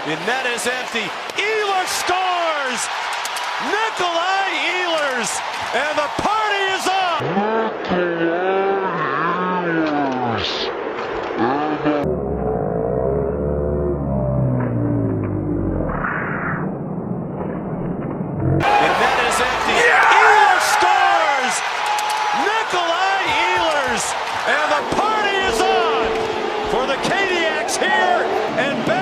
The net is empty. Ehlers scores! Nikolaj Ehlers! And the party is on! The net is empty. Ehlers scores! Nikolaj Ehlers! And the party is on! For the Kadiaks here and back.